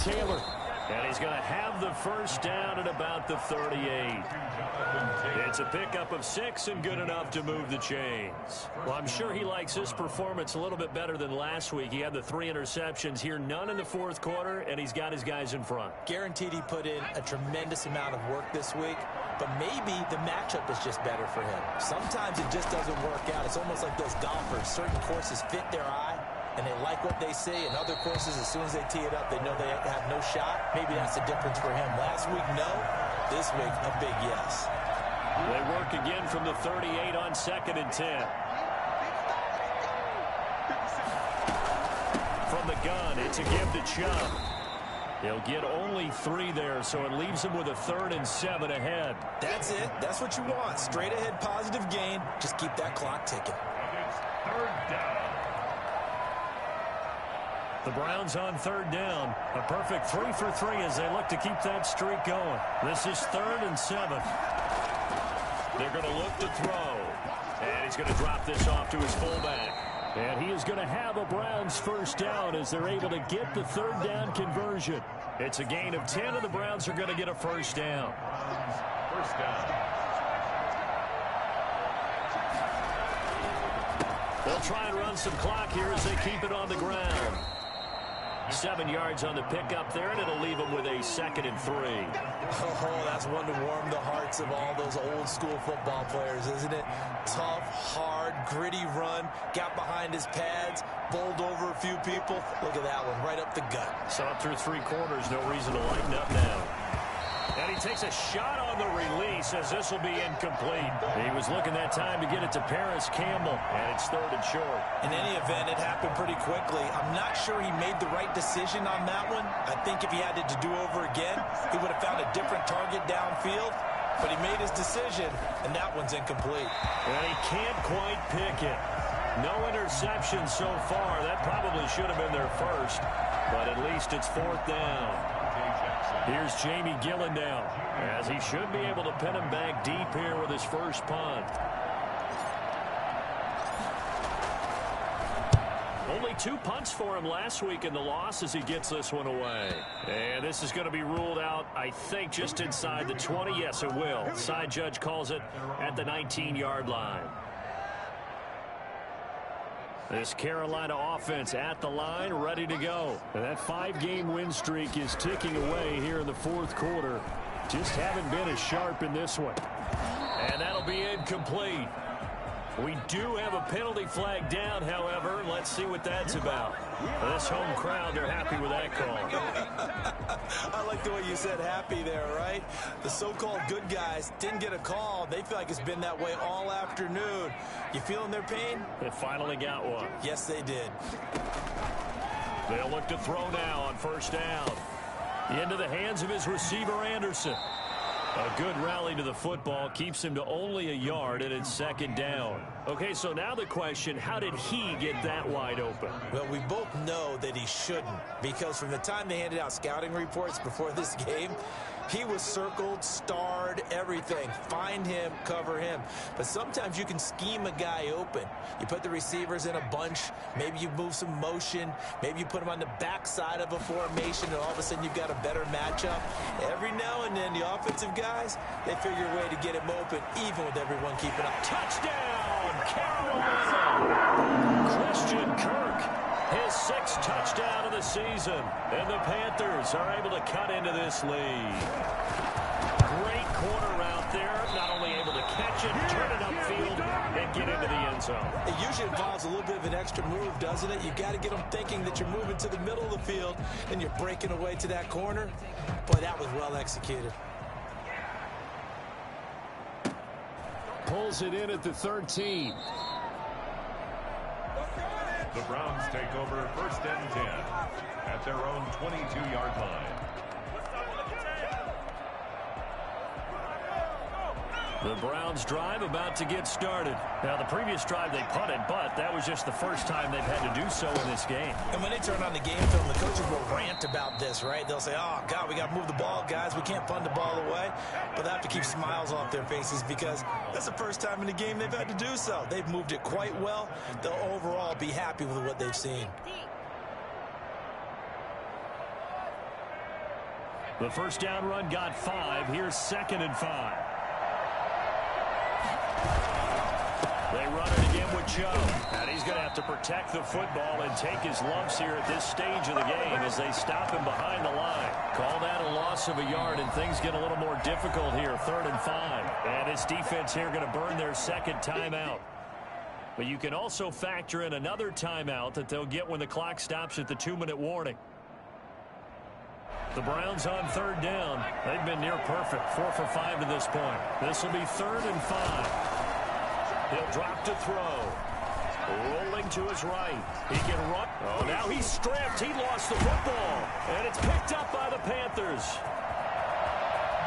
Taylor. And he's going to have the first down at about the 38. It's a pickup of 6 and good enough to move the chains. Well, I'm sure he likes his performance a little bit better than last week. He had the 3 interceptions here, none in the fourth quarter, and he's got his guys in front. Guaranteed he put in a tremendous amount of work this week, but maybe the matchup is just better for him. Sometimes it just doesn't work out. It's almost like those golfers. Certain courses fit their eye, and they like what they see. And other courses, as soon as they tee it up, they know they have no shot. Maybe that's the difference for him. Last week, no. This week, a big yes. They work again from the 38 on 2nd and 10. From the gun, it's a give to Chubb. He'll get only 3 there, so it leaves him with a 3rd and 7 ahead. That's it. That's what you want. Straight ahead positive gain. Just keep that clock ticking. It's 3rd down. The Browns on 3rd down. A perfect 3 for 3 as they look to keep that streak going. This is 3rd and 7. They're going to look to throw. And he's going to drop this off to his fullback. And he is going to have a Browns first down as they're able to get the 3rd down conversion. It's a gain of 10, and the Browns are going to get a first down. First down. They'll try and run some clock here as they keep it on the ground. 7 yards on the pickup there, and it'll leave them with a 2nd and 3. Oh, that's one to warm the hearts of all those old-school football players, isn't it? Tough, hard, gritty run, got behind his pads, bowled over a few people. Look at that one, right up the gut. So up through 3 quarters, no reason to lighten up now. And he takes a shot on the release as this will be incomplete. He was looking that time to get it to Paris Campbell, and it's 3rd and short. In any event, it happened pretty quickly. I'm not sure he made the right decision on that one. I think if he had it to do over again, he would have found a different target downfield. But he made his decision, and that one's incomplete. And he can't quite pick it. No interception so far. That probably should have been their first, but at least it's 4th down. Here's Jamie Gillen now, as he should be able to pin him back deep here with his first punt. Only 2 punts for him last week in the loss as he gets this one away. And this is going to be ruled out, I think, just inside the 20. Yes, it will. Side judge calls it at the 19-yard line. This Carolina offense at the line, ready to go. And that 5-game win streak is ticking away here in the 4th quarter. Just haven't been as sharp in this one. And that'll be incomplete. We do have a penalty flag down, however. Let's see what that's about. This home crowd, they're happy with that call. I like the way you said happy there, right? The so-called good guys didn't get a call. They feel like it's been that way all afternoon. You feeling their pain? They finally got one. Yes, they did. They'll look to throw now on first down. Into the hands of his receiver, Anderson. A good rally to the football keeps him to only a yard, and it's 2nd down. Okay, so now the question, how did he get that wide open? Well, we both know that he shouldn't, because from the time they handed out scouting reports before this game, he was circled, starred, everything. Find him, cover him. But sometimes you can scheme a guy open. You put the receivers in a bunch. Maybe you move some motion. Maybe you put them on the backside of a formation, and all of a sudden you've got a better matchup. Every now and then, the offensive guys, they figure a way to get him open, even with everyone keeping up. Touchdown, Carolina! Christian Kirk. His 6th touchdown of the season. And the Panthers are able to cut into this lead. Great corner route there. Not only able to catch it, turn it upfield, and get into the end zone. It usually involves a little bit of an extra move, doesn't it? You've got to get them thinking that you're moving to the middle of the field and you're breaking away to that corner. Boy, that was well executed. Pulls it in at the 13. The Browns take over 1st and 10 at their own 22-yard line. The Browns drive about to get started. Now, the previous drive they punted, but that was just the first time they've had to do so in this game. And when they turn on the game film, the coaches will rant about this, right? They'll say, oh, God, we got to move the ball, guys. We can't punt the ball away. But they have to keep smiles off their faces because that's the first time in the game they've had to do so. They've moved it quite well. They'll overall be happy with what they've seen. The first down run got 5. Here's 2nd and 5. They run it again with Joe. And he's going to have to protect the football and take his lumps here at this stage of the game as they stop him behind the line. Call that a loss of a yard, and things get a little more difficult here. 3rd and 5. And his defense here going to burn their 2nd timeout. But you can also factor in another timeout that they'll get when the clock stops at the 2-minute warning. The Browns on 3rd down. They've been near perfect. 4 for 5 to this point. This will be 3rd and 5. He'll drop to throw. Rolling to his right. He can run. Oh, now he's stripped. He lost the football. And it's picked up by the Panthers.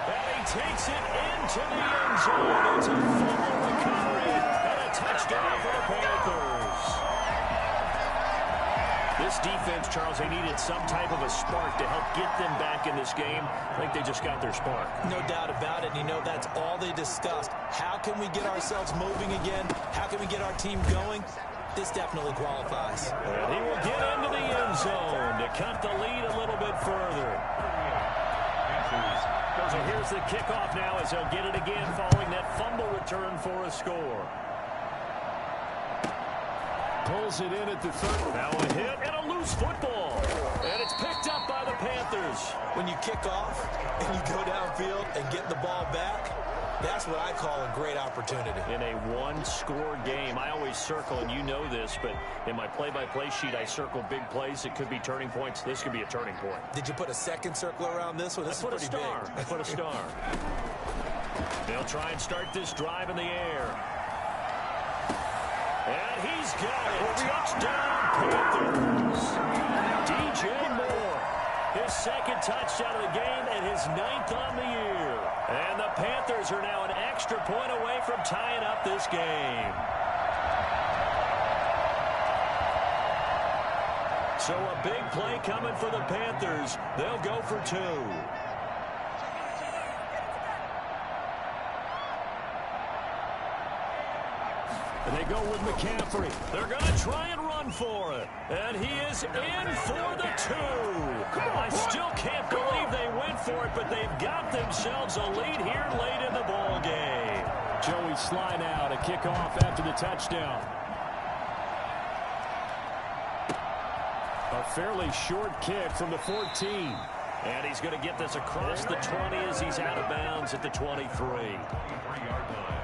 And he takes it into the end zone. It's a fumble recovery and a touchdown for the Panthers. This defense, Charles, they needed some type of a spark to help get them back in this game. I think they just got their spark. No doubt about it. You know, that's all they discussed. How can we get ourselves moving again? How can we get our team going? This definitely qualifies. And he will get into the end zone to cut the lead a little bit further. So here's the kickoff now as they'll get it again following that fumble return for a score. Pulls it in at the 3rd. Now a hit and a loose football. And it's picked up by the Panthers. When you kick off and you go downfield and get the ball back, that's what I call a great opportunity. In a one-score game, I always circle, and you know this, but in my play-by-play sheet, I circle big plays. It could be turning points. This could be a turning point. Did you put a second circle around this one? This is pretty big. I put a star. They'll try and start this drive in the air. And he's got it. Touchdown, Panthers. DJ Moore. His 2nd touchdown of the game and his 9th on the year. And the Panthers are now an extra point away from tying up this game. So a big play coming for the Panthers. They'll go for 2. And they go with McCaffrey. They're going to try and run for it. And he is in for the 2. I still can't believe they went for it, but they've got themselves a lead here late in the ball game. Joey Sly now to kick off after the touchdown. A fairly short kick from the 14. And he's going to get this across the 20 as he's out of bounds at the 23. 3-yard line.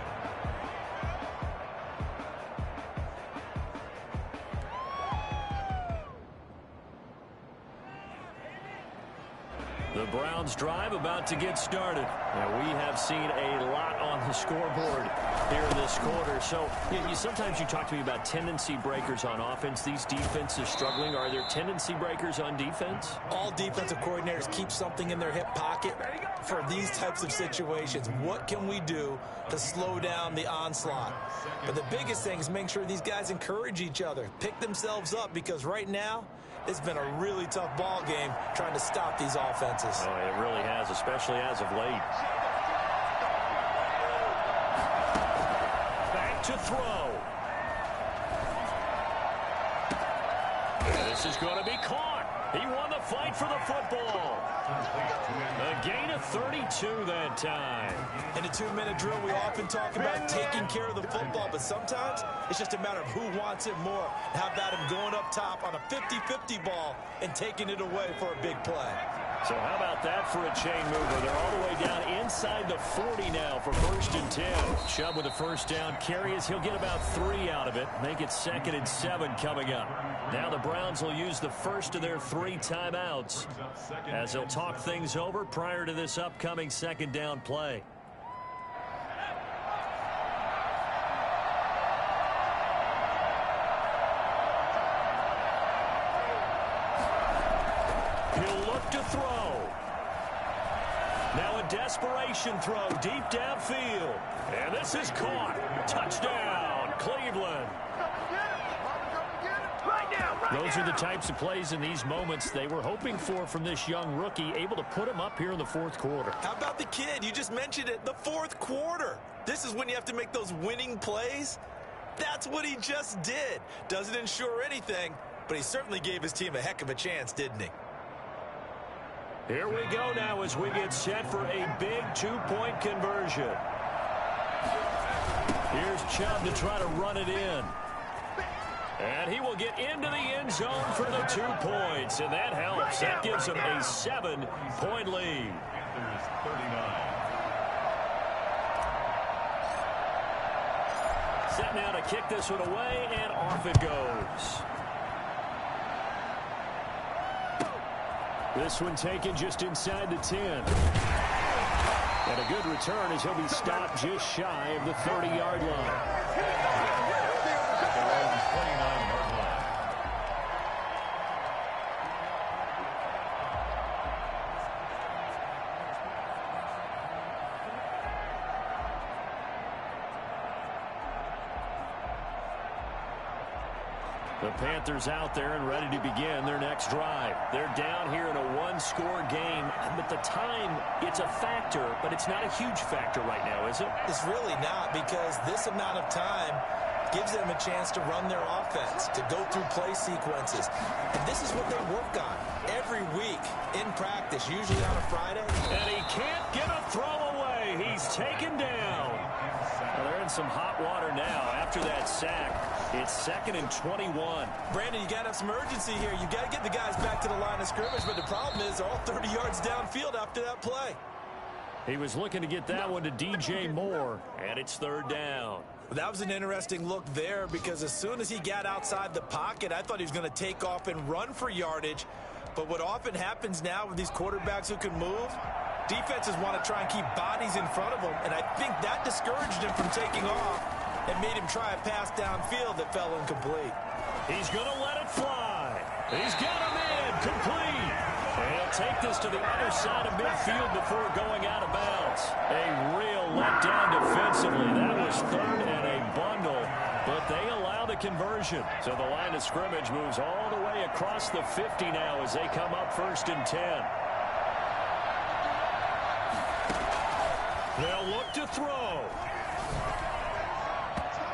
The Browns drive about to get started. Now, we have seen a lot on the scoreboard here in this quarter. So, sometimes you talk to me about tendency breakers on offense. These defenses struggling. Are there tendency breakers on defense? All defensive coordinators keep something in their hip pocket for these types of situations. What can we do to slow down the onslaught? But the biggest thing is make sure these guys encourage each other, pick themselves up, because right now, it's been a really tough ball game trying to stop these offenses. Oh, it really has, especially as of late. Back to throw. This is going to be caught. He won the fight for the football. A gain of 32 that time. In a 2-minute drill, we often talk about taking care of the football, but sometimes it's just a matter of who wants it more. How about him going up top on a 50-50 ball and taking it away for a big play? So how about that for a chain mover? They're all the way down inside the 40 now for 1st and 10. Chubb with the first down carries. He'll get about 3 out of it. Make it 2nd and 7 coming up. Now the Browns will use the first of their 3 timeouts as they'll talk things over prior to this upcoming 2nd down play. He'll look to throw. Now a desperation throw deep downfield. And this is caught. Touchdown, Cleveland. Those are the types of plays in these moments they were hoping for from this young rookie, able to put him up here in the 4th quarter. How about the kid? You just mentioned it, the 4th quarter. This is when you have to make those winning plays. That's what he just did. Doesn't ensure anything, but he certainly gave his team a heck of a chance, didn't he? Here we go now as we get set for a big two-point conversion. Here's Chubb to try to run it in. And he will get into the end zone for the 2 points, and that helps. That gives him a 7-point lead. Panthers 39. Set now to kick this one away, and off it goes. This one taken just inside the 10. And a good return as he'll be stopped just shy of the 30-yard line. The Panthers out there and ready to begin their next drive. They're down here in a one-score game. At the time, it's a factor, but it's not a huge factor right now, is it? It's really not, because this amount of time gives them a chance to run their offense, to go through play sequences. And this is what they work on every week in practice, usually on a Friday. And he can't get a throw away. He's taken down. Well, they're in some hot water now after that sack. It's 2nd and 21. Brandon, you got to have some urgency here. You got to get the guys back to the line of scrimmage, but the problem is all 30 yards downfield after that play. He was looking to get that one to DJ Moore, and it's 3rd down. That was an interesting look there, because as soon as he got outside the pocket, I thought he was going to take off and run for yardage. But what often happens now with these quarterbacks who can move, defenses want to try and keep bodies in front of them, and I think that discouraged him from taking off and made him try a pass downfield that fell incomplete. He's going to let it fly. He's got him in, complete. And he'll take this to the other side of midfield before going out of bounds. A real letdown defensively. That was 3rd and a bundle, but they allow the conversion. So the line of scrimmage moves all the way across the 50 now as they come up 1st and 10. They'll look to throw.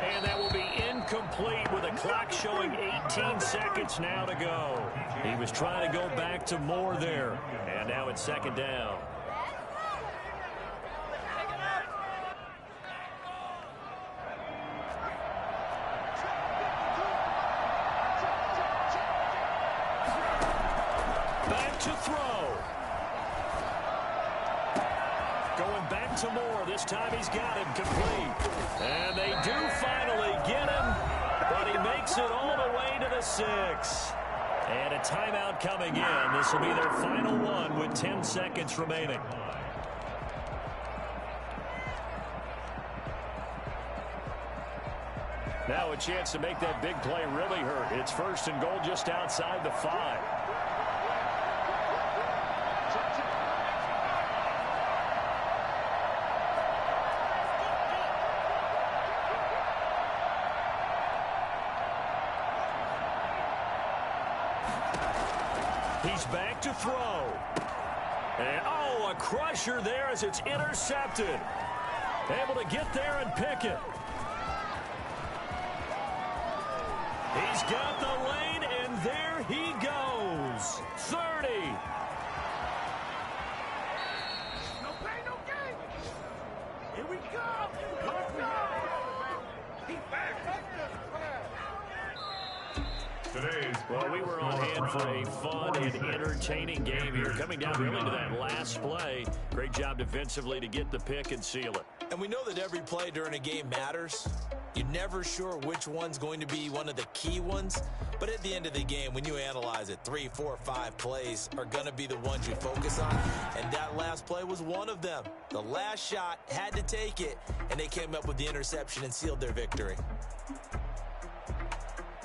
And that will be incomplete with a clock showing 18 seconds now to go. He was trying to go back to Moore there. And now it's 2nd down. Back to throw. Going back to Moore. This time he's got him complete. And they do finally get him, but he makes it all the way to the 6. And a timeout coming in. This will be their final one with 10 seconds remaining. Now a chance to make that big play really hurt. It's 1st and goal just outside the 5. He's back to throw. And, oh, a crusher there as it's intercepted. Able to get there and pick it. He's got the lane, and there he goes. 30. No pain, no gain. Here we go. Let's go. He's back. Well, we were on hand for a fun and entertaining game here. Coming down really to that last play. Great job defensively to get the pick and seal it. And we know that every play during a game matters. You're never sure which one's going to be one of the key ones. But at the end of the game, when you analyze it, 3, 4, 5 plays are going to be the ones you focus on. And that last play was one of them. The last shot had to take it, and they came up with the interception and sealed their victory.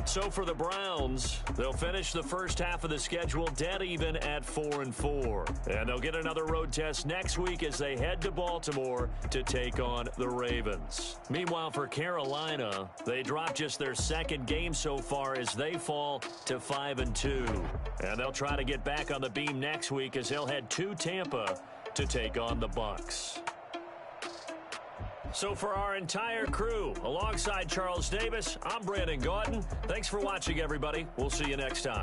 So for the Browns, they'll finish the first half of the schedule dead even at 4-4. And they'll get another road test next week as they head to Baltimore to take on the Ravens. Meanwhile, for Carolina, they dropped just their 2nd game so far as they fall to 5-2. And they'll try to get back on the beam next week as they'll head to Tampa to take on the Bucs. So for our entire crew, alongside Charles Davis, I'm Brandon Gaudin. Thanks for watching, everybody. We'll see you next time.